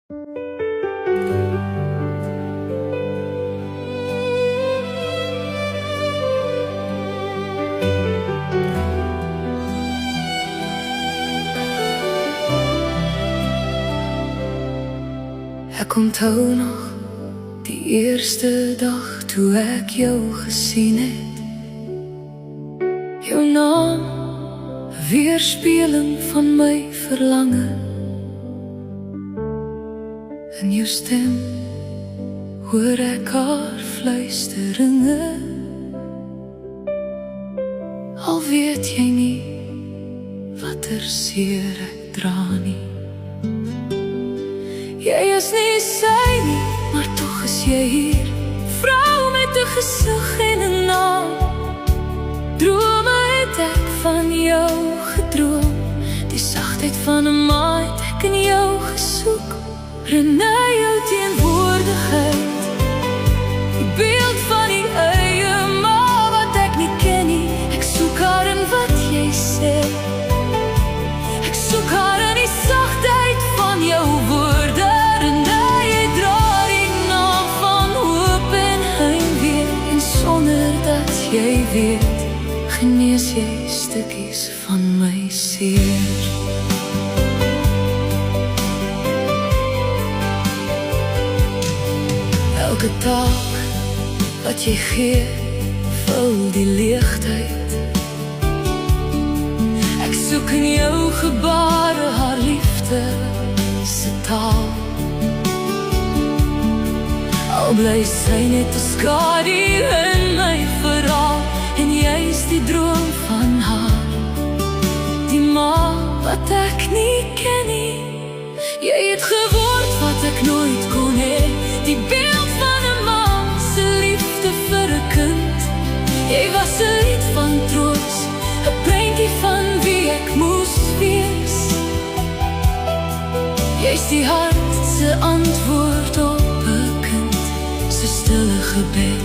Ek onthou nog die eerste dag toe ek jou gesien het. Jou naam, 'n weerspieëling van my verlange. In jou stem hoor ek haar fluisteringe. Al weet jy nie watter seer ek dra nie. Jy is nie sy nie, maar tog is jy hier. Vrou met 'n gesig en 'n naam. Drome het ek van jou gedroom. Die sagtheid van 'n ma het ek in jou gesoek. Herinner jou teenwoordigheid. Die beeld van die eie ma wat ek nie ken nie. Ek soek haar in wat jy sê. Ek soek haar in die sagtheid van jou woorde. Jy weet, genees jy stukkies van my seer. Elke taak wat jy gee, vul die leegtheid. Ek soek in jou gebare haar liefde se taal. Al bly sy net 'n skadu in my verhaal. En jy is die droom van haar. Die ma wat ek nie ken nie. Jy het geword wat ek nooit kon hê. Die beeld van 'n ma se liefde vir 'n kind. Jy was 'n lied van troos, 'n prentjie van wie ek moes wees. Jy's die hart se antwoord op 'n kind, se stille gebed.